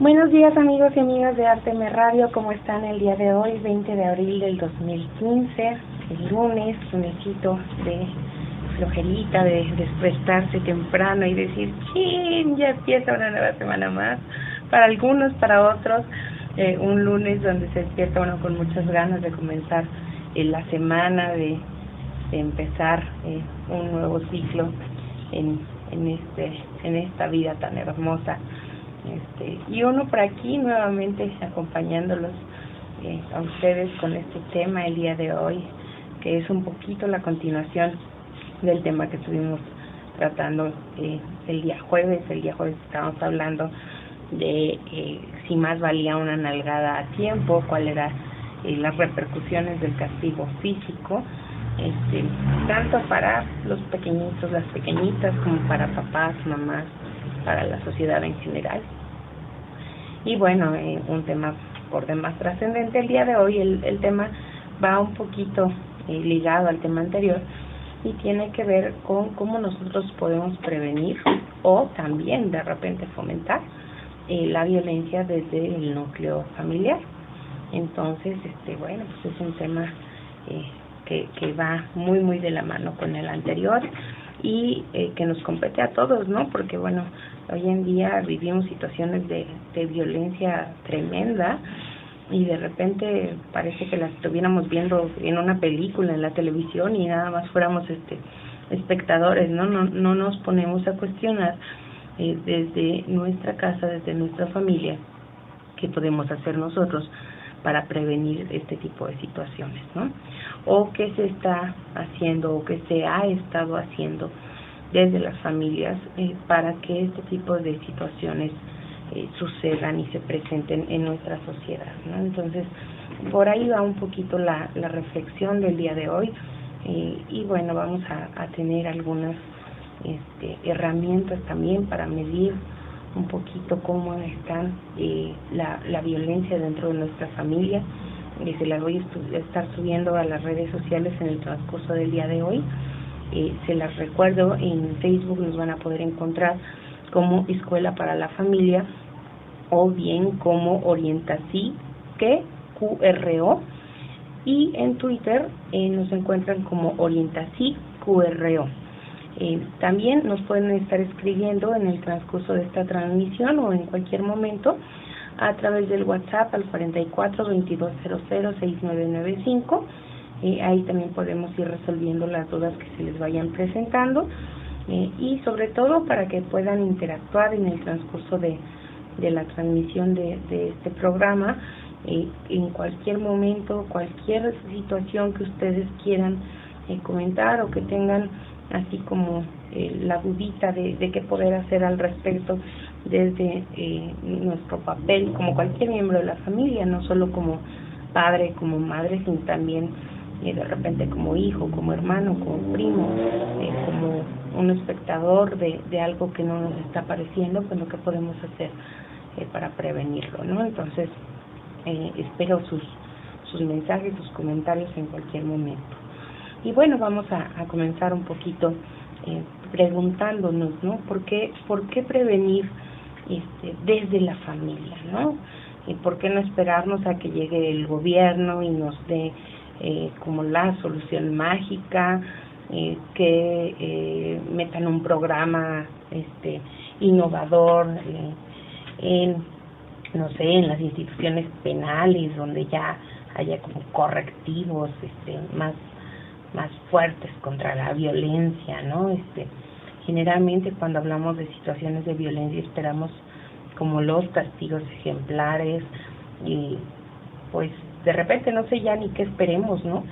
Buenos días amigos y amigas de Arteme Radio, ¿cómo están el día de hoy, 20 de abril del 2015, el lunesito de flojerita, de despertarse temprano y decir, ¡chin! Ya empieza una nueva semana más, para algunos, para otros, un lunes donde se despierta uno con muchas ganas de comenzar la semana, de empezar un nuevo ciclo en esta vida tan hermosa. Y uno por aquí nuevamente acompañándolos a ustedes con este tema el día de hoy, que es un poquito la continuación del tema que estuvimos tratando el día jueves. El día jueves estábamos hablando de si más valía una nalgada a tiempo, cuál era las repercusiones del castigo físico, tanto para los pequeñitos, las pequeñitas, como para papás, mamás, para la sociedad en general. Y bueno, un tema por demás trascendente el día de hoy. El tema va un poquito ligado al tema anterior y tiene que ver con cómo nosotros podemos prevenir o también de repente fomentar la violencia desde el núcleo familiar. Entonces, bueno, pues es un tema que va muy de la mano con el anterior y que nos compete a todos, ¿no? Porque bueno, hoy en día vivimos situaciones de violencia tremenda y de repente parece que las estuviéramos viendo en una película en la televisión y nada más fuéramos espectadores, ¿no? No nos ponemos a cuestionar desde nuestra casa, desde nuestra familia, qué podemos hacer nosotros para prevenir este tipo de situaciones, ¿no? O qué se está haciendo o qué se ha estado haciendo desde las familias para que este tipo de situaciones sucedan y se presenten en nuestra sociedad, ¿no? Entonces, por ahí va un poquito la reflexión del día de hoy y bueno, vamos a tener algunas herramientas también para medir un poquito cómo están la violencia dentro de nuestra familia. Se las voy a estar subiendo a las redes sociales en el transcurso del día de hoy. Se las recuerdo, en Facebook nos van a poder encontrar como Escuela para la Familia o bien como Orientací, QRO, y en Twitter nos encuentran como Orientací QRO. También nos pueden estar escribiendo en el transcurso de esta transmisión o en cualquier momento a través del WhatsApp al 44 22 00 6995. Ahí también podemos ir resolviendo las dudas que se les vayan presentando y sobre todo para que puedan interactuar en el transcurso de la transmisión de este programa en cualquier momento, cualquier situación que ustedes quieran comentar o que tengan así como la dudita de qué poder hacer al respecto desde nuestro papel como cualquier miembro de la familia, no solo como padre, como madre, sino también de repente como hijo, como hermano, como primo, como un espectador de algo que no nos está pareciendo, pues lo que podemos hacer para prevenirlo, ¿no? Entonces, espero sus mensajes, sus comentarios en cualquier momento. Y bueno, vamos a comenzar un poquito preguntándonos, ¿no? ¿Por qué prevenir desde la familia, ¿no? ¿Y por qué no esperarnos a que llegue el gobierno y nos dé como la solución mágica, que metan un programa innovador no sé, en las instituciones penales donde ya haya como correctivos más fuertes contra la violencia, ¿no? Generalmente cuando hablamos de situaciones de violencia esperamos como los castigos ejemplares y pues de repente no sé ya ni qué esperemos, ¿no?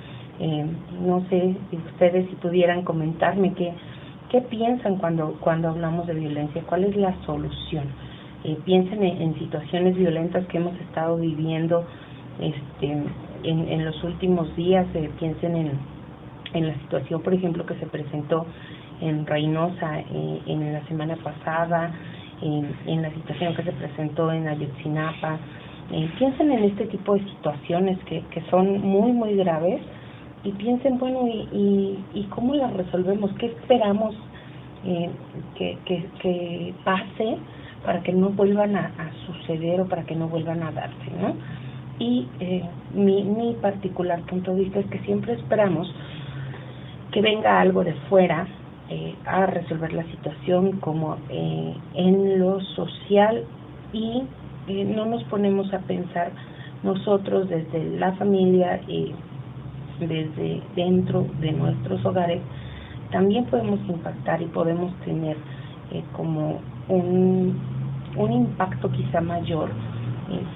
No sé si ustedes si pudieran comentarme qué piensan cuando hablamos de violencia, cuál es la solución. Piensen en situaciones violentas que hemos estado viviendo en los últimos días, piensen en la situación, por ejemplo, que se presentó en Reynosa en la semana pasada, en la situación que se presentó en Ayotzinapa. Piensen en este tipo de situaciones que son muy graves y piensen, bueno, y cómo las resolvemos, qué esperamos que pase para que no vuelvan a suceder o para que no vuelvan a darse, ¿no? Y mi particular punto de vista es que siempre esperamos que venga algo de fuera a resolver la situación, como en lo social, y no nos ponemos a pensar nosotros desde la familia y desde dentro de nuestros hogares. También podemos impactar y podemos tener como un impacto quizá mayor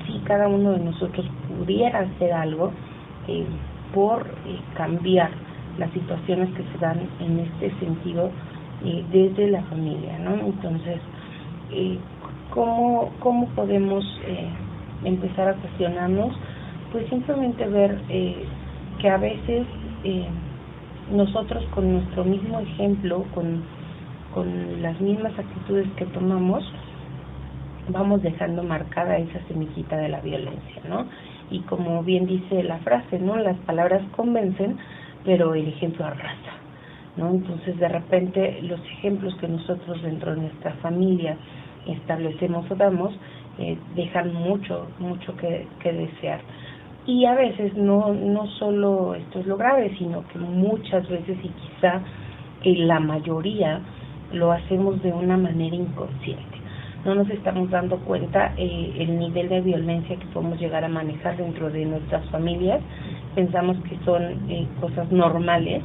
si cada uno de nosotros pudiera hacer algo por cambiar las situaciones que se dan en este sentido desde la familia, ¿no? Entonces, ¿cómo podemos empezar a cuestionarnos? Pues simplemente ver que a veces nosotros con nuestro mismo ejemplo, con las mismas actitudes que tomamos, vamos dejando marcada esa semillita de la violencia, ¿no? Y como bien dice la frase, ¿no? Las palabras convencen, pero el ejemplo arrasa, ¿no? Entonces, de repente, los ejemplos que nosotros dentro de nuestra familia establecemos o damos dejan mucho que desear. Y a veces no solo esto es lo grave, sino que muchas veces, y quizá la mayoría, lo hacemos de una manera inconsciente. No nos estamos dando cuenta el nivel de violencia que podemos llegar a manejar dentro de nuestras familias. Pensamos que son cosas normales.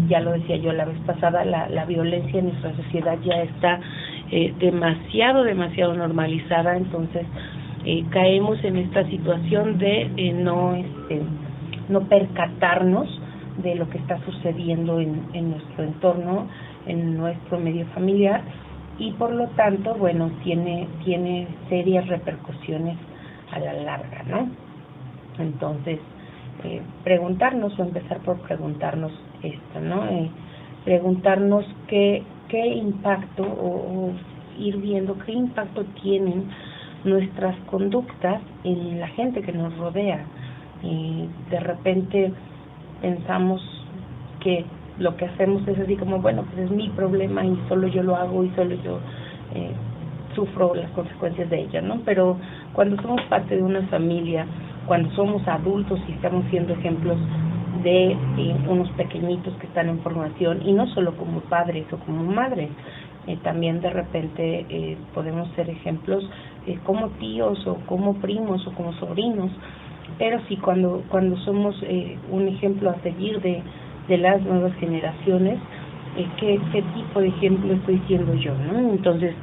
Ya lo decía yo la vez pasada, la violencia en nuestra sociedad ya está demasiado normalizada. Entonces caemos en esta situación de no percatarnos de lo que está sucediendo en nuestro entorno, en nuestro medio familiar, y por lo tanto, bueno, tiene serias repercusiones a la larga, ¿no? Entonces, preguntarnos, o empezar por preguntarnos esto, ¿no? Preguntarnos qué impacto, o ir viendo qué impacto tienen nuestras conductas en la gente que nos rodea. De repente pensamos que lo que hacemos es así como, bueno, pues es mi problema y solo yo lo hago y solo yo sufro las consecuencias de ella, ¿no? Pero cuando somos parte de una familia, cuando somos adultos y estamos siendo ejemplos de unos pequeñitos que están en formación, y no solo como padres o como madres, también de repente podemos ser ejemplos como tíos o como primos o como sobrinos, pero sí cuando somos un ejemplo a seguir de las nuevas generaciones, qué tipo de ejemplo estoy siendo yo, ¿no? Entonces,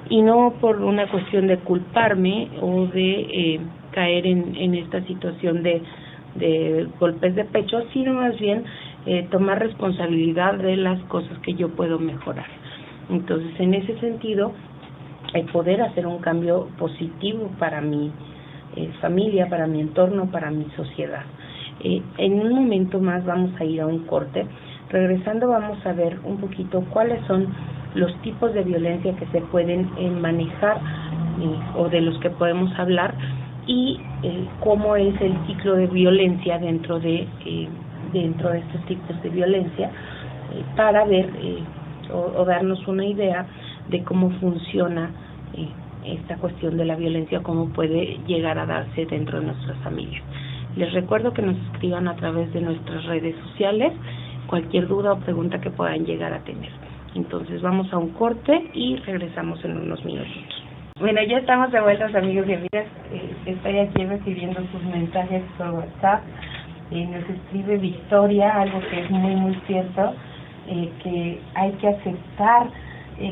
y no por una cuestión de culparme o de caer en esta situación de golpes de pecho, sino más bien tomar responsabilidad de las cosas que yo puedo mejorar. Entonces, en ese sentido, poder hacer un cambio positivo para mi familia, para mi entorno, para mi sociedad. En un momento más vamos a ir a un corte. Regresando vamos a ver un poquito cuáles son los tipos de violencia que se pueden manejar o de los que podemos hablar, y cómo es el ciclo de violencia dentro de estos tipos de violencia, para ver o darnos una idea de cómo funciona esta cuestión de la violencia, cómo puede llegar a darse dentro de nuestras familias. Les recuerdo que nos escriban a través de nuestras redes sociales cualquier duda o pregunta que puedan llegar a tener. Entonces vamos a un corte y regresamos en unos minutitos. Bueno, ya estamos de vuelta, amigos y amigas. Estoy aquí recibiendo sus mensajes por WhatsApp. Nos escribe Victoria, algo que es muy cierto, que hay que aceptar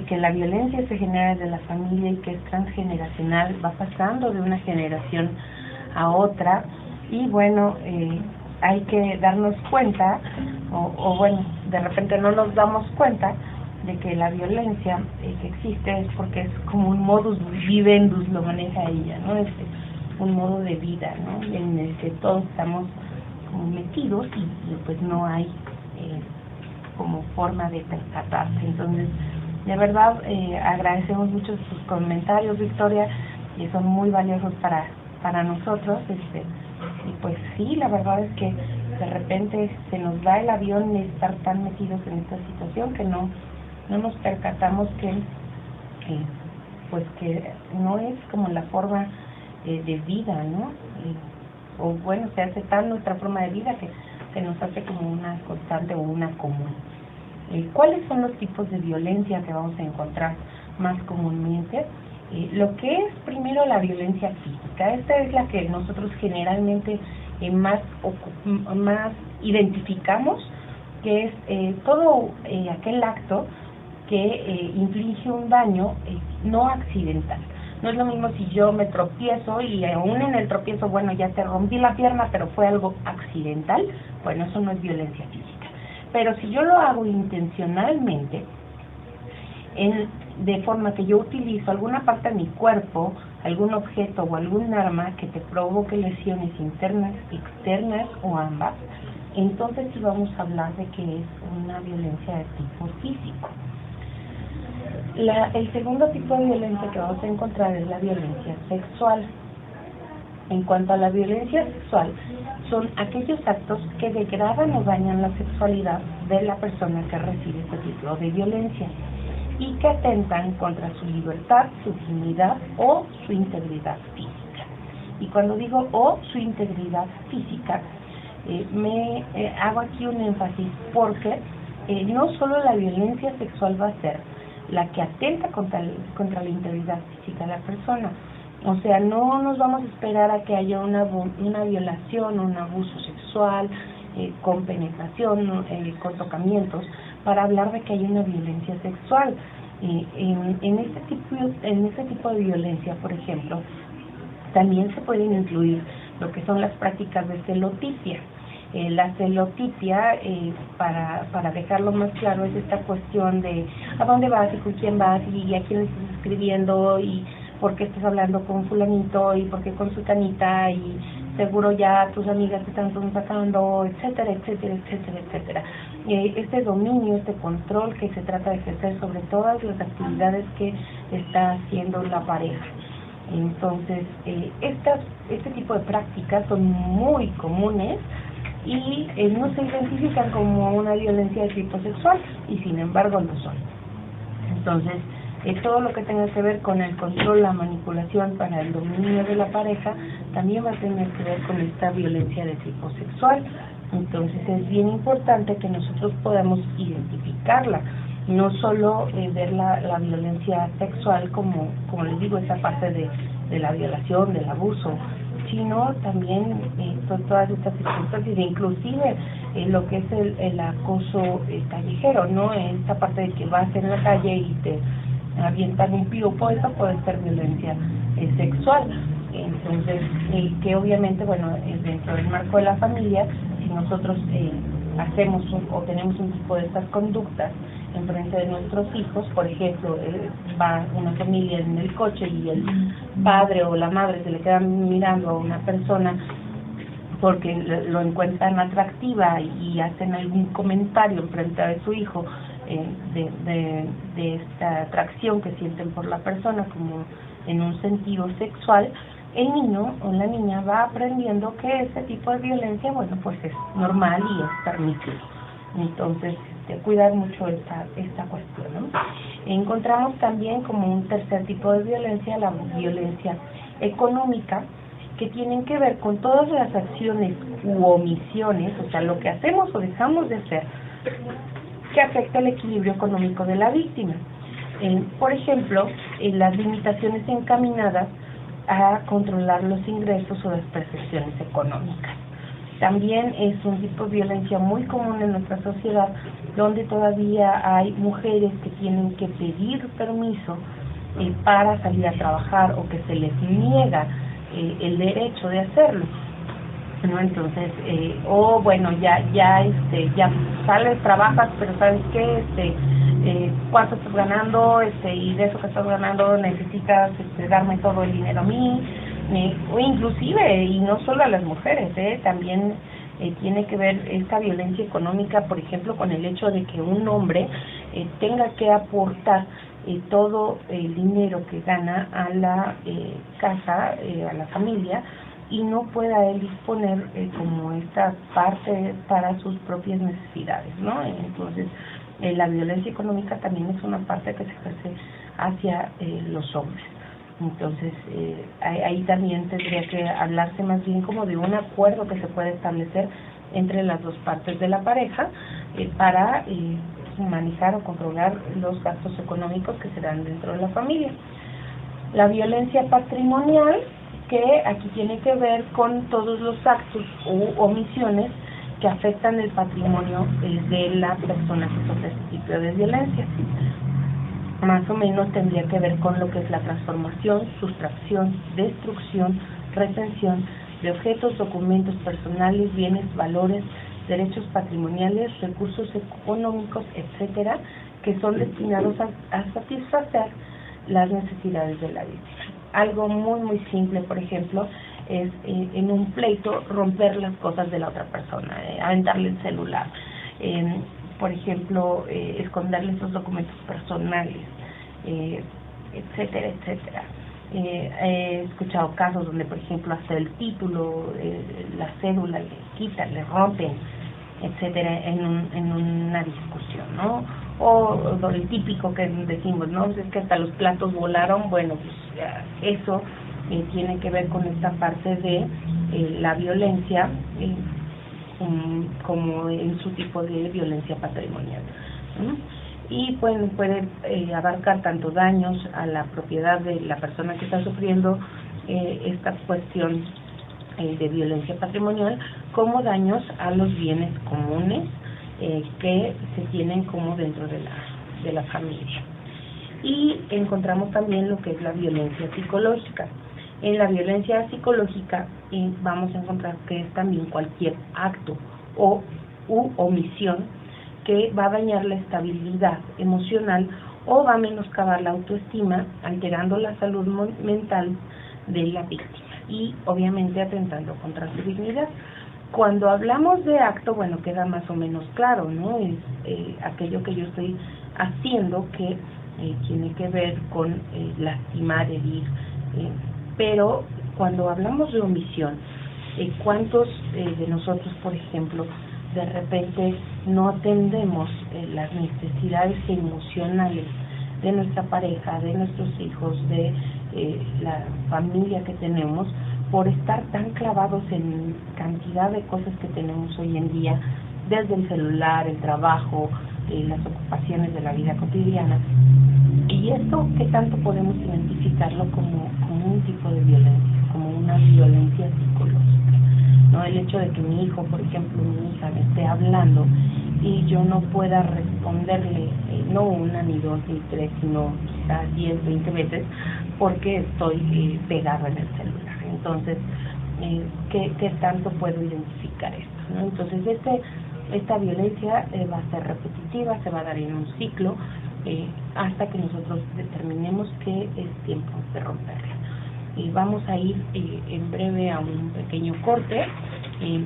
que la violencia se genera desde la familia y que es transgeneracional, va pasando de una generación a otra. Y bueno, hay que darnos cuenta, o bueno, de repente no nos damos cuenta de que la violencia que existe es porque es como un modus vivendus, lo maneja ella, ¿no? Es un modo de vida, ¿no? En el que todos estamos como metidos y pues no hay como forma de percatarse. Entonces, de verdad, agradecemos mucho sus comentarios, Victoria, y son muy valiosos para nosotros. Y pues sí, la verdad es que de repente se nos da el avión de estar tan metidos en esta situación que no nos percatamos que pues que no es como la forma de vida, ¿no? O bueno, se hace tal nuestra forma de vida que se nos hace como una constante o una común. ¿Cuáles son los tipos de violencia que vamos a encontrar más comúnmente? Lo que es primero la violencia física. Esta es la que nosotros generalmente más identificamos, que es todo aquel acto que inflige un daño no accidental. No es lo mismo si yo me tropiezo y aún en el tropiezo, bueno, ya te rompí la pierna, pero fue algo accidental. Bueno, eso no es violencia física. Pero si yo lo hago intencionalmente, de forma que yo utilizo alguna parte de mi cuerpo, algún objeto o algún arma que te provoque lesiones internas, externas o ambas, entonces sí vamos a hablar de que es una violencia de tipo físico. El segundo tipo de violencia que vamos a encontrar es la violencia sexual. En cuanto a la violencia sexual, son aquellos actos que degradan o dañan la sexualidad de la persona que recibe este tipo de violencia y que atentan contra su libertad, su dignidad o su integridad física. Y cuando digo o su integridad física, hago aquí un énfasis porque no solo la violencia sexual va a ser la que atenta contra la integridad física de la persona. O sea, no nos vamos a esperar a que haya una violación, un abuso sexual, con penetración, con tocamientos, para hablar de que hay una violencia sexual. En este tipo de violencia, por ejemplo, también se pueden incluir lo que son las prácticas de celotipia. La celotipia, para dejarlo más claro, es esta cuestión de a dónde vas y con quién vas y a quién le estás escribiendo y por qué estás hablando con fulanito y por qué con sultanita y seguro ya tus amigas te están sacando, etcétera, etcétera, etcétera, etcétera. Este dominio, este control que se trata de ejercer sobre todas las actividades que está haciendo la pareja. Entonces, este tipo de prácticas son muy comunes y no se identifican como una violencia de tipo sexual y sin embargo lo son. Entonces, todo lo que tenga que ver con el control, la manipulación para el dominio de la pareja, también va a tener que ver con esta violencia de tipo sexual. Entonces es bien importante que nosotros podamos identificarla, no solo ver la violencia sexual como les digo, esa parte de la violación, del abuso, sino también todas estas circunstancias, inclusive lo que es el acoso callejero, ¿no? Esta parte de que vas en la calle y te avientan un piropo, eso puede ser violencia sexual. Entonces, que obviamente, bueno, dentro del marco de la familia, si nosotros hacemos o tenemos un tipo de estas conductas en frente de nuestros hijos, por ejemplo, va una familia en el coche y el padre o la madre se le quedan mirando a una persona porque lo encuentran atractiva y hacen algún comentario en frente de su hijo de esta atracción que sienten por la persona como en un sentido sexual, el niño o la niña va aprendiendo que ese tipo de violencia, bueno, pues es normal y es permitido. Entonces, cuidar mucho esta cuestión, ¿no? Encontramos también como un tercer tipo de violencia, la violencia económica, que tienen que ver con todas las acciones u omisiones, o sea, lo que hacemos o dejamos de hacer, que afecta el equilibrio económico de la víctima. Por ejemplo, las limitaciones encaminadas a controlar los ingresos o las percepciones económicas. También es un tipo de violencia muy común en nuestra sociedad, donde todavía hay mujeres que tienen que pedir permiso para salir a trabajar o que se les niega el derecho de hacerlo, ¿no? Entonces, bueno, ya sales, trabajas, pero ¿sabes qué? ¿Cuánto estás ganando? Y de eso que estás ganando necesitas darme todo el dinero a mí, o inclusive, y no solo a las mujeres, también tiene que ver esta violencia económica, por ejemplo, con el hecho de que un hombre tenga que aportar todo el dinero que gana a la casa, a la familia, y no pueda él disponer como esta parte para sus propias necesidades, ¿no? Entonces, la violencia económica también es una parte que se ejerce hacia los hombres. Entonces, ahí también tendría que hablarse más bien como de un acuerdo que se puede establecer entre las dos partes de la pareja para manejar o controlar los gastos económicos que se dan dentro de la familia. La violencia patrimonial, que aquí tiene que ver con todos los actos u omisiones que afectan el patrimonio de la persona que sufre este tipo de violencia. Más o menos tendría que ver con lo que es la transformación, sustracción, destrucción, retención de objetos, documentos personales, bienes, valores, derechos patrimoniales, recursos económicos, etcétera, que son destinados a satisfacer las necesidades de la víctima. Algo muy simple, por ejemplo, es en un pleito romper las cosas de la otra persona, aventarle el celular, por ejemplo, esconderle esos documentos personales, etcétera, etcétera. He escuchado casos donde, por ejemplo, hasta el título, la cédula le quitan, le rompen, etcétera, en una discusión, ¿no? O el típico que decimos, ¿no? Es que hasta los platos volaron. Bueno, pues eso tiene que ver con esta parte de la violencia, como en su tipo de violencia patrimonial, ¿no? Y bueno, puede abarcar tanto daños a la propiedad de la persona que está sufriendo esta cuestión de violencia patrimonial, como daños a los bienes comunes que se tienen como dentro de la familia. Y encontramos también lo que es la violencia psicológica. En la violencia psicológica vamos a encontrar que es también cualquier acto u omisión que va a dañar la estabilidad emocional o va a menoscabar la autoestima, alterando la salud mental de la víctima y obviamente atentando contra su dignidad. Cuando hablamos de acto, bueno, queda más o menos claro, ¿no? Es aquello que yo estoy haciendo que tiene que ver con lastimar, herir, pero cuando hablamos de omisión, ¿cuántos de nosotros, por ejemplo, de repente no atendemos las necesidades emocionales de nuestra pareja, de nuestros hijos, de la familia que tenemos, por estar tan clavados en cantidad de cosas que tenemos hoy en día, desde el celular, el trabajo, las ocupaciones de la vida cotidiana? Y esto, ¿qué tanto podemos identificarlo como un tipo de violencia, como una violencia psicológica? ¿No? El hecho de que mi hijo, por ejemplo, mi hija, me esté hablando y yo no pueda responderle, no una, ni dos, ni tres, sino quizás 10, 20 veces, porque estoy pegado en el celular. Entonces, ¿qué tanto puedo identificar esto, ¿no? Entonces, esta violencia va a ser repetitiva, se va a dar en un ciclo, hasta que nosotros determinemos que es tiempo de romperla. Y vamos a ir en breve a un pequeño corte.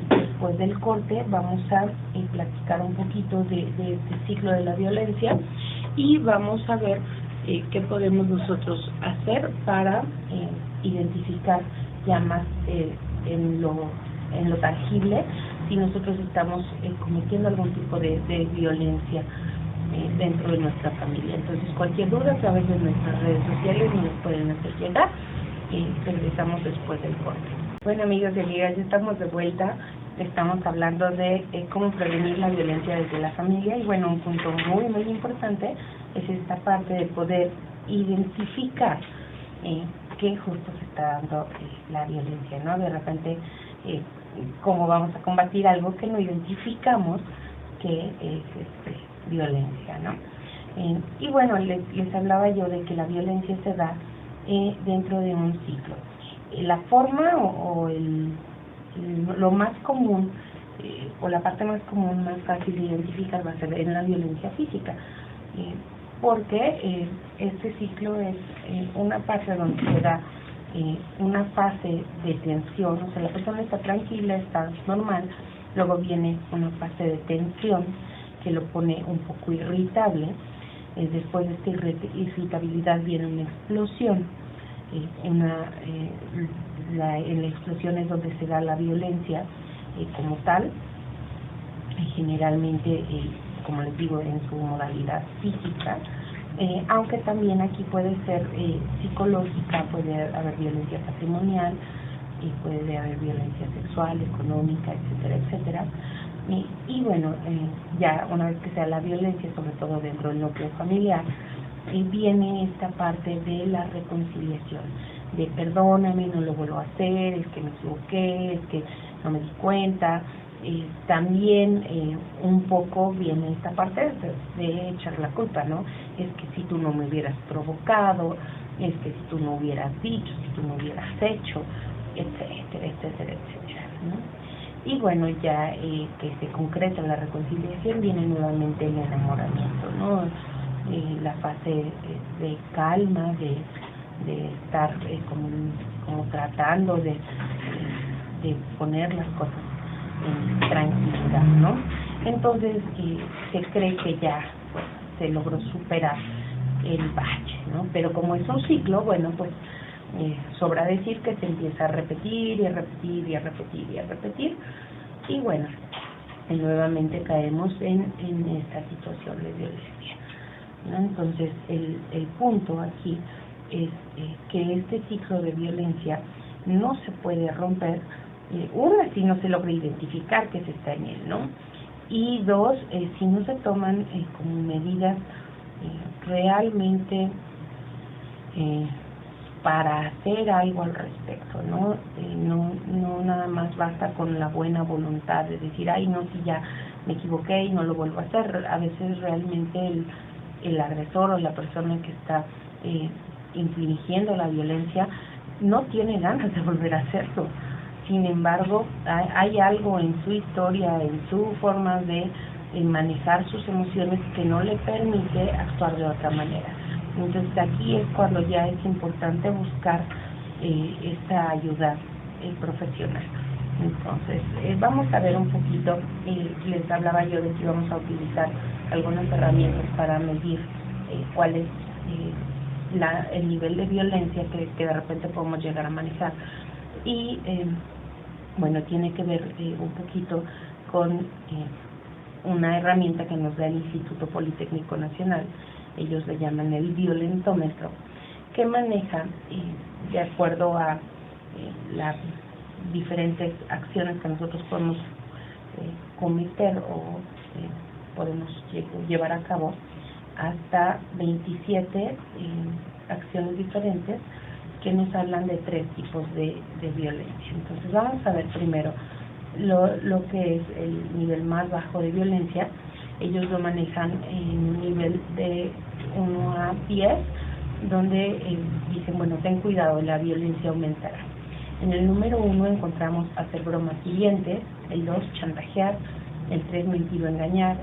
Después del corte vamos a platicar un poquito de este ciclo de la violencia y vamos a ver qué podemos nosotros hacer para identificar ya más en lo tangible si nosotros estamos cometiendo algún tipo de violencia dentro de nuestra familia. Entonces, cualquier duda a través de nuestras redes sociales nos pueden hacer llegar y regresamos después del corte. Bueno, amigos y amigas, ya estamos de vuelta. Estamos hablando de cómo prevenir la violencia desde la familia y bueno, un punto muy importante es esta parte de poder identificar que justo se está dando la violencia, ¿no? De repente, cómo vamos a combatir algo que no identificamos que es violencia, ¿no? Y bueno, les hablaba yo de que la violencia se da dentro de un ciclo. La forma lo más común, o la parte más común, más fácil de identificar va a ser en la violencia física, porque este ciclo es una parte donde se da una fase de tensión, o sea, la persona está tranquila, está normal, luego viene una fase de tensión que lo pone un poco irritable, después de esta irritabilidad viene una explosión, la explosión es donde se da la violencia como tal, generalmente, como les digo, en su modalidad física, aunque también aquí puede ser psicológica, puede haber violencia patrimonial, y puede haber violencia sexual, económica, etcétera, etcétera. Y bueno, ya una vez que sea la violencia, sobre todo dentro del núcleo familiar, viene esta parte de la reconciliación, de perdóname, no lo vuelvo a hacer, es que me equivoqué, es que no me di cuenta. También un poco viene esta parte de echar la culpa, ¿no? Es que si tú no me hubieras provocado, es que si tú no hubieras dicho, si tú no hubieras hecho, etcétera, etcétera, etcétera, ¿no? Y bueno, ya que se concreta la reconciliación, viene nuevamente el enamoramiento, ¿no? La fase de calma, de estar como tratando de poner las cosas en tranquilidad, ¿no? Entonces se cree que ya pues, se logró superar el bache, ¿no? Pero como es un ciclo, bueno, pues sobra decir que se empieza a repetir y a repetir y a repetir y a repetir, y bueno, nuevamente caemos en esta situación de violencia, ¿no? Entonces el punto aquí es que este ciclo de violencia no se puede romper, una, si no se logra identificar que se está en él, ¿no? Y dos, si no se toman como medidas realmente para hacer algo al respecto, ¿no? No nada más basta con la buena voluntad de decir, ay, no, si ya me equivoqué y no lo vuelvo a hacer. A veces realmente el agresor o la persona que está infligiendo la violencia no tiene ganas de volver a hacerlo. Sin embargo, hay algo en su historia, en su forma de manejar sus emociones que no le permite actuar de otra manera. Entonces aquí es cuando ya es importante buscar esta ayuda profesional. Entonces vamos a ver un poquito, les hablaba yo de que íbamos a utilizar algunas herramientas para medir cuál es el nivel de violencia que de repente podemos llegar a manejar. Y bueno, tiene que ver un poquito con una herramienta que nos da el Instituto Politécnico Nacional. Ellos le llaman el violentómetro, que maneja, de acuerdo a las diferentes acciones que nosotros podemos cometer o podemos llevar a cabo, hasta 27 acciones diferentes que nos hablan de 3 tipos de violencia. Entonces vamos a ver primero lo que es el nivel más bajo de violencia. Ellos lo manejan en un nivel de 1 a 10, donde dicen, bueno, ten cuidado, la violencia aumentará. En el número 1 encontramos hacer bromas hirientes, el 2, chantajear, el 3, mentir o engañar,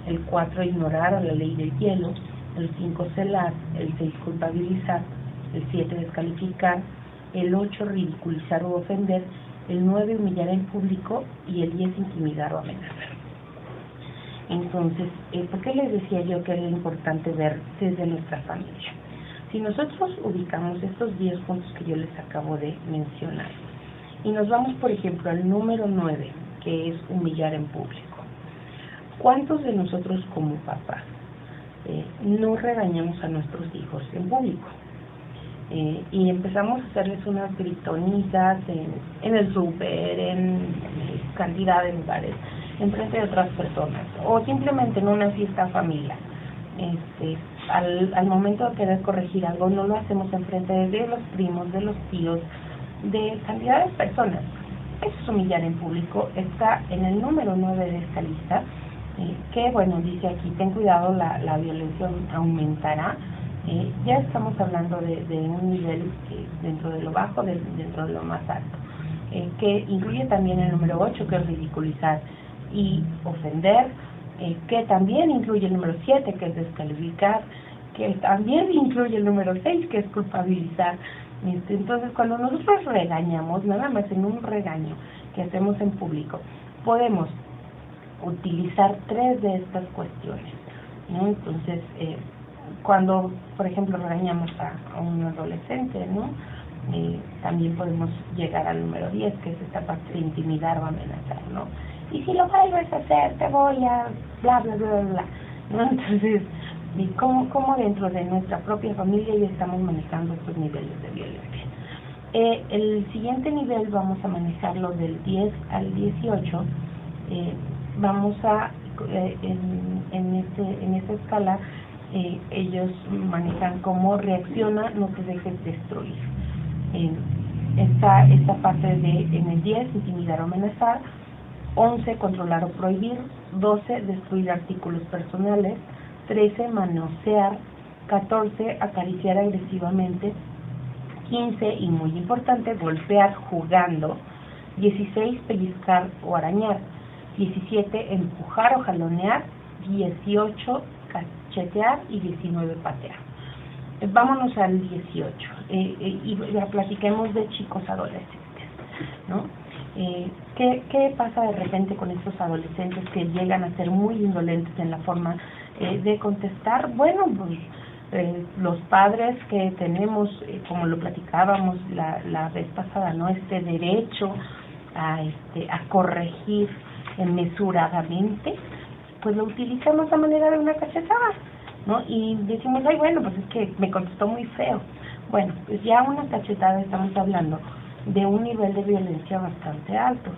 el 4, ignorar a la ley del hielo, el 5, celar, el 6, culpabilizar, el 7, descalificar, el 8, ridiculizar o ofender, el 9, humillar en público y el 10, intimidar o amenazar. Entonces, ¿por qué les decía yo que era importante ver desde nuestra familia? Si nosotros ubicamos estos 10 puntos que yo les acabo de mencionar y nos vamos, por ejemplo, al número 9, que es humillar en público, ¿cuántos de nosotros como papás no regañamos a nuestros hijos en público? Y empezamos a hacerles unas gritonizas en el súper, en cantidad de lugares, en frente de otras personas, o simplemente en una fiesta familiar. Al momento de querer corregir algo, no lo hacemos en frente de los primos, de los tíos, de cantidad de personas. Eso es humillar en público. Está en el número 9 de esta lista, que bueno, dice aquí, ten cuidado, la violencia aumentará. Ya estamos hablando de un nivel dentro de lo bajo, dentro de lo más alto, que incluye también el número 8, que es ridiculizar y ofender, que también incluye el número 7, que es descalificar, que también incluye el número 6, que es culpabilizar. Entonces, cuando nosotros regañamos, nada más en un regaño que hacemos en público, podemos utilizar 3 de estas cuestiones, ¿no? Entonces, cuando, por ejemplo, regañamos a un adolescente, ¿no? También podemos llegar al número 10, que es esta parte de intimidar o amenazar, ¿no? Y si lo vuelves a hacer, te voy a bla, bla, bla, bla, ¿no? Entonces, y cómo dentro de nuestra propia familia ya estamos manejando estos niveles de violencia. El siguiente nivel vamos a manejarlo del 10 al 18. Vamos a, en esta escala, ellos manejan cómo reacciona, no te dejes destruir. Esta parte en el 10, intimidar o amenazar. 11, controlar o prohibir. 12, destruir artículos personales. 13, manosear. 14, acariciar agresivamente. 15, y muy importante, golpear jugando. 16, pellizcar o arañar. 17, empujar o jalonear. 18, cachetear, y 19, patear. Vámonos al 18 y ya platiquemos de chicos adolescentes, ¿no? ¿Qué pasa de repente con estos adolescentes que llegan a ser muy indolentes en la forma de contestar? Bueno, pues los padres que tenemos, como lo platicábamos la vez pasada, ¿no? Este derecho a corregir mesuradamente, pues lo utilizamos a manera de una cachetada, ¿no? Y decimos, ay, bueno, pues es que me contestó muy feo. Bueno, pues ya una cachetada estamos hablando de un nivel de violencia bastante alto.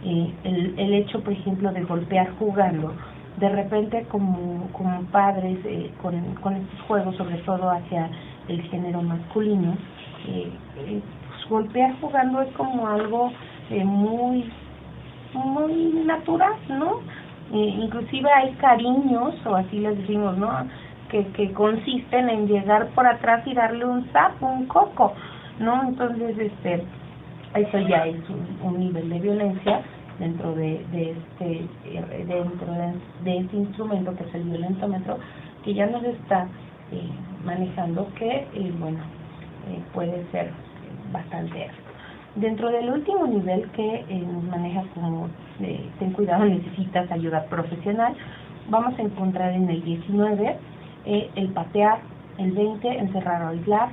El hecho, por ejemplo, de golpear jugando, de repente como padres, con estos juegos, sobre todo hacia el género masculino, pues golpear jugando es como algo muy natural, ¿no? Inclusive hay cariños, o así les decimos, ¿no?, que consisten en llegar por atrás y darle un zapo, un coco, ¿no? Entonces, eso ya es un nivel de violencia dentro de este instrumento que es el violentómetro, que ya nos está manejando, que puede ser bastante alto. Dentro del último nivel que nos maneja como ten cuidado, necesitas ayuda profesional, vamos a encontrar en el 19 el patear, el 20 encerrar o aislar,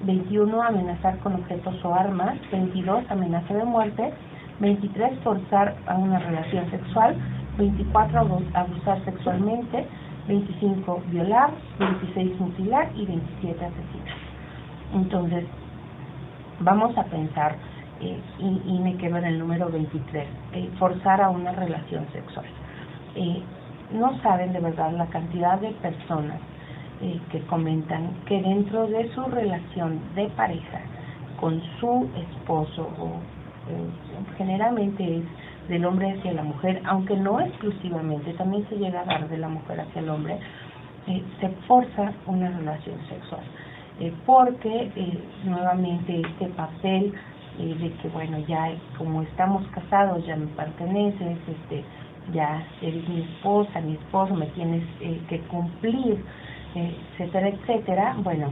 21 amenazar con objetos o armas, 22 amenaza de muerte, 23 forzar a una relación sexual, 24 abusar sexualmente, 25 violar, 26 mutilar y 27 asesinar. Entonces, vamos a pensar, y me quedo en el número 23, forzar a una relación sexual. No saben de verdad la cantidad de personas que comentan que dentro de su relación de pareja con su esposo, o generalmente es del hombre hacia la mujer, aunque no exclusivamente, también se llega a dar de la mujer hacia el hombre, se forza una relación sexual, porque nuevamente este papel de que, bueno, ya como estamos casados, ya me perteneces, ya eres mi esposa, mi esposo, me tienes que cumplir, etcétera, etcétera. Bueno,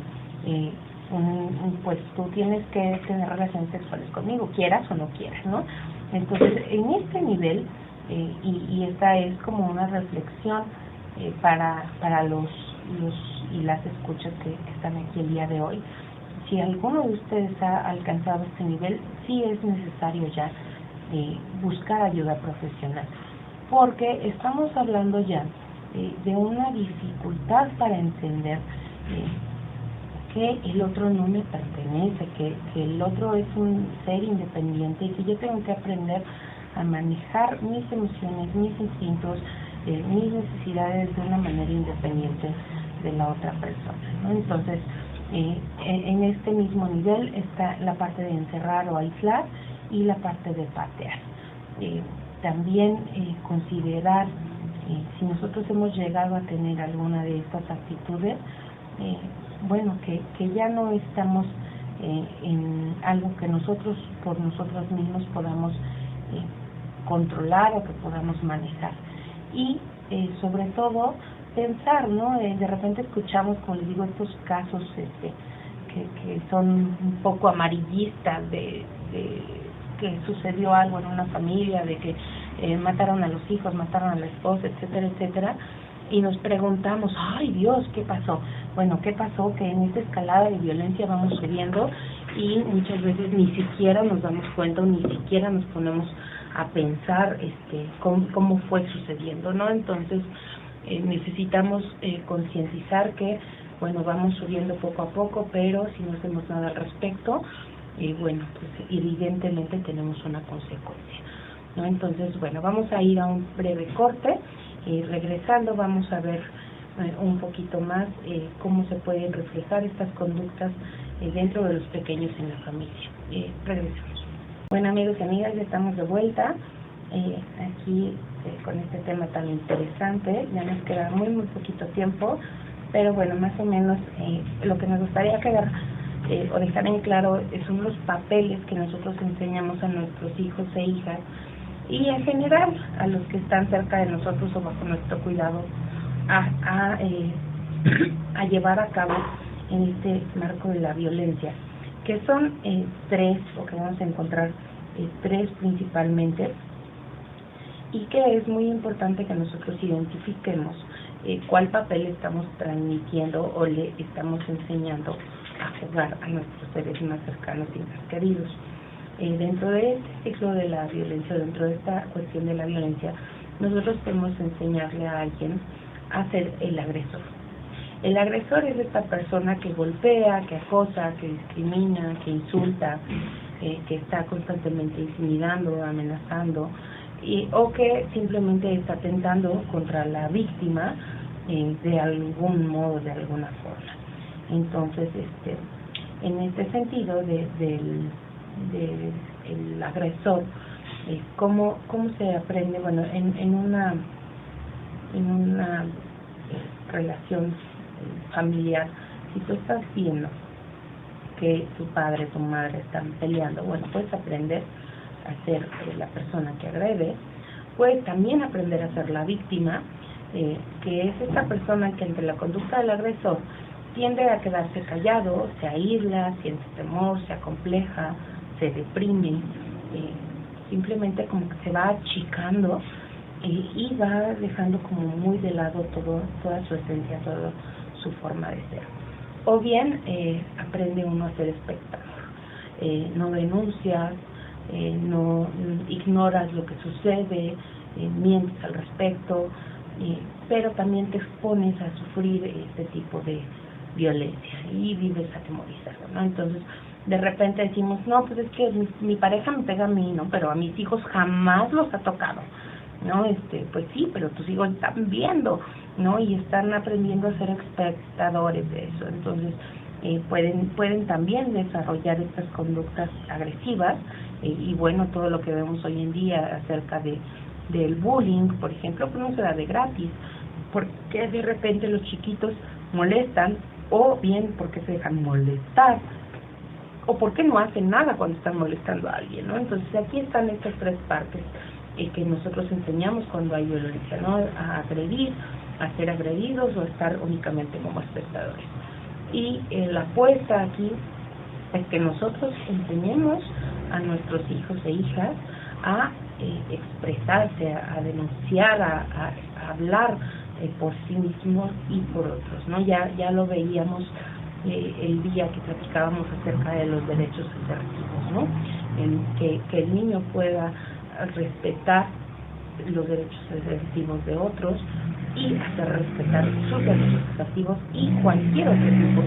pues tú tienes que tener relaciones sexuales conmigo, quieras o no quieras, ¿no? Entonces, en este nivel, y esta es como una reflexión para los y las escuchas que están aquí el día de hoy, si alguno de ustedes ha alcanzado este nivel, sí es necesario ya buscar ayuda profesional, porque estamos hablando ya de una dificultad para entender que el otro no me pertenece, que el otro es un ser independiente y que yo tengo que aprender a manejar mis emociones, mis instintos, mis necesidades de una manera independiente de la otra persona, ¿no? Entonces, en este mismo nivel está la parte de encerrar o aislar y la parte de patear. También considerar si nosotros hemos llegado a tener alguna de estas actitudes, bueno, que ya no estamos en algo que nosotros por nosotros mismos podamos controlar o que podamos manejar. Y sobre todo pensar, ¿no? De repente escuchamos, como les digo, estos casos que son un poco amarillistas de que sucedió algo en una familia, de que mataron a los hijos, mataron a la esposa, etcétera, etcétera, y nos preguntamos, ay Dios, ¿qué pasó? Bueno, ¿qué pasó? Que en esta escalada de violencia vamos subiendo y muchas veces ni siquiera nos damos cuenta, ni siquiera nos ponemos a pensar cómo fue sucediendo, ¿no? Entonces, necesitamos concientizar que, bueno, vamos subiendo poco a poco, pero si no hacemos nada al respecto, bueno, pues evidentemente tenemos una consecuencia, ¿no? Entonces, bueno, vamos a ir a un breve corte. Regresando vamos a ver un poquito más cómo se pueden reflejar estas conductas dentro de los pequeños en la familia. Regresamos. Bueno, amigos y amigas, ya estamos de vuelta aquí con este tema tan interesante. Ya nos queda muy poquito tiempo, pero bueno, más o menos lo que me gustaría quedar o dejar en claro son los papeles que nosotros enseñamos a nuestros hijos e hijas y en general a los que están cerca de nosotros o bajo nuestro cuidado a llevar a cabo en este marco de la violencia, que son tres, o que vamos a encontrar tres principalmente, y que es muy importante que nosotros identifiquemos cuál papel estamos transmitiendo o le estamos enseñando a jugar a nuestros seres más cercanos y más queridos. Dentro de este ciclo de la violencia, dentro de esta cuestión de la violencia, nosotros podemos enseñarle a alguien a ser el agresor. El agresor es esta persona que golpea, que acosa, que discrimina, que insulta, que está constantemente intimidando, amenazando, o que simplemente está atentando contra la víctima de algún modo, de alguna forma. Entonces, en este sentido del agresor, ¿cómo se aprende? Bueno, en una relación familiar, si tú estás viendo que tu padre, tu madre están peleando, bueno, puedes aprender a ser la persona que agrede, puedes también aprender a ser la víctima, que es esta persona que ante la conducta del agresor tiende a quedarse callado, se aísla, siente temor, se acompleja, se deprime, simplemente como que se va achicando y va dejando como muy de lado toda su esencia, toda su forma de ser. O bien aprende uno a ser espectador, no denuncias, no ignoras lo que sucede, mientes al respecto, pero también te expones a sufrir este tipo de violencia y vives atemorizado, ¿no? Entonces, de repente decimos, no, pues es que mi pareja me pega a mí, ¿no? Pero a mis hijos jamás los ha tocado, ¿no? Pues sí, pero tus hijos están viendo, ¿no? Y están aprendiendo a ser espectadores de eso. Entonces, pueden también desarrollar estas conductas agresivas y bueno, todo lo que vemos hoy en día acerca del bullying, por ejemplo, pues no se da de gratis, porque de repente los chiquitos molestan, o bien porque se dejan molestar, o porque no hacen nada cuando están molestando a alguien, ¿no? Entonces aquí están estas tres partes que nosotros enseñamos cuando hay violencia, ¿no? A agredir, a ser agredidos o a estar únicamente como espectadores. Y la apuesta aquí es que nosotros enseñemos a nuestros hijos e hijas a expresarse, a denunciar, a hablar por sí mismos y por otros, ¿no? Ya lo veíamos el día que platicábamos acerca de los derechos asertivos, ¿no? Que el niño pueda respetar los derechos asertivos de otros y hacer respetar sus derechos asertivos y cualquier otro tipo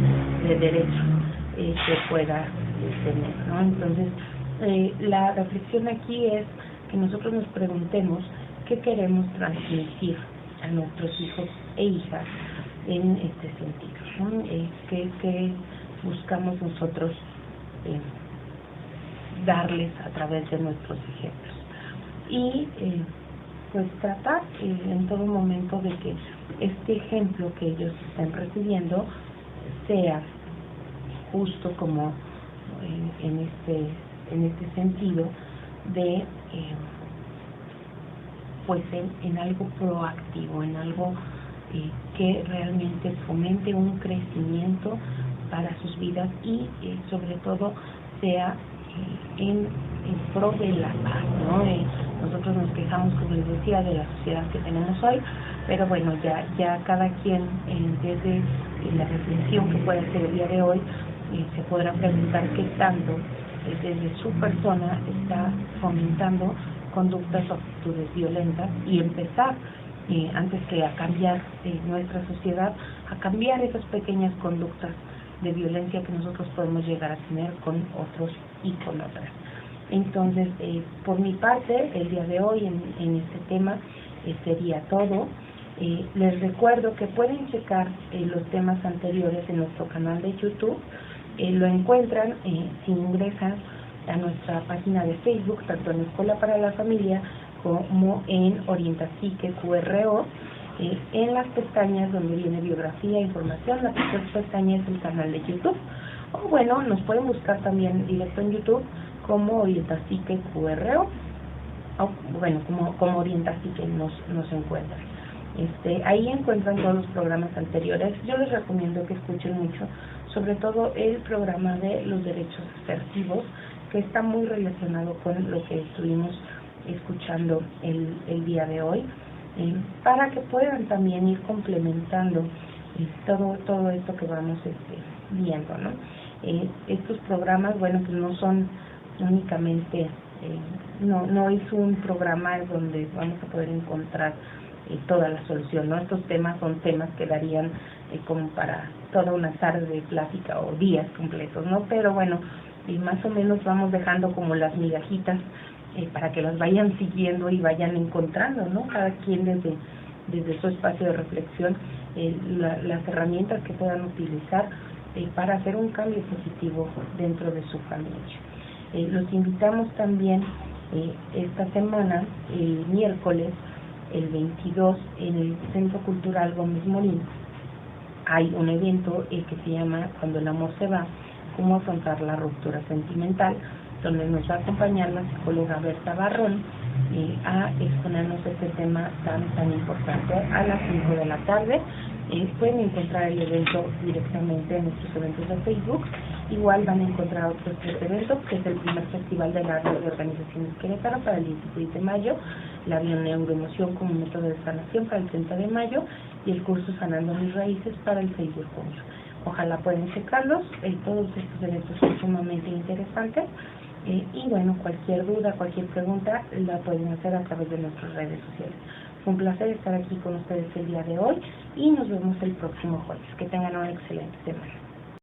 de derecho que pueda tener, ¿no? Entonces, la reflexión aquí es que nosotros nos preguntemos qué queremos transmitir a nuestros hijos e hijas en este sentido, ¿no? ¿Qué buscamos nosotros darles a través de nuestros ejemplos? Y pues tratar en todo momento de que este ejemplo que ellos están recibiendo sea justo como en este sentido de pues en algo proactivo, en algo que realmente fomente un crecimiento para sus vidas y sobre todo sea en pro de la paz, ¿no? Nosotros nos quejamos, como les decía, de la sociedad que tenemos hoy, pero bueno, ya cada quien desde la reflexión que puede hacer el día de hoy se podrá preguntar qué tanto desde su persona está fomentando conductas o actitudes violentas y empezar antes que a cambiar nuestra sociedad, a cambiar esas pequeñas conductas de violencia que nosotros podemos llegar a tener con otros y con otras. Entonces, por mi parte, el día de hoy en este tema sería todo. Les recuerdo que pueden checar los temas anteriores en nuestro canal de YouTube. Lo encuentran si ingresan a nuestra página de Facebook, tanto en Escuela para la Familia como en Orientapsique QRO. En las pestañas donde viene biografía e información, la tercera pestaña es el canal de YouTube. O bueno, nos pueden buscar también directo en YouTube como Orientapsique QRO, o bueno, como Orientapsique nos encuentran. Ahí encuentran todos los programas anteriores. Yo les recomiendo que escuchen mucho, sobre todo el programa de los derechos asertivos, que está muy relacionado con lo que estuvimos escuchando el día de hoy, para que puedan también ir complementando todo esto que vamos viendo, ¿no? Estos programas, bueno, pues no son únicamente, no es un programa donde vamos a poder encontrar toda la solución, ¿no? Estos temas son temas que darían como para toda una tarde de plática o días completos, ¿no? Pero bueno, más o menos vamos dejando como las migajitas para que las vayan siguiendo y vayan encontrando, ¿no? Cada quien desde su espacio de reflexión las herramientas que puedan utilizar para hacer un cambio positivo dentro de su familia. Los invitamos también esta semana, el miércoles, el 22, en el Centro Cultural Gómez Morín. Hay un evento que se llama Cuando el amor se va, cómo afrontar la ruptura sentimental, donde nos va a acompañar la psicóloga Berta Barrón a exponernos este tema tan importante a las 5 de la tarde. Pueden encontrar el evento directamente en nuestros eventos de Facebook. Igual van a encontrar otros 3 eventos, que es el primer Festival de la Red de Organizaciones Querétaro para el 16 de mayo, la bioneuroemoción como método de sanación para el 30 de mayo y el curso Sanando Mis Raíces para el 6 de junio. Ojalá puedan checarlos, todos estos eventos son sumamente interesantes. Y bueno, cualquier duda, cualquier pregunta la pueden hacer a través de nuestras redes sociales. Fue un placer estar aquí con ustedes el día de hoy y nos vemos el próximo jueves. Que tengan una excelente semana.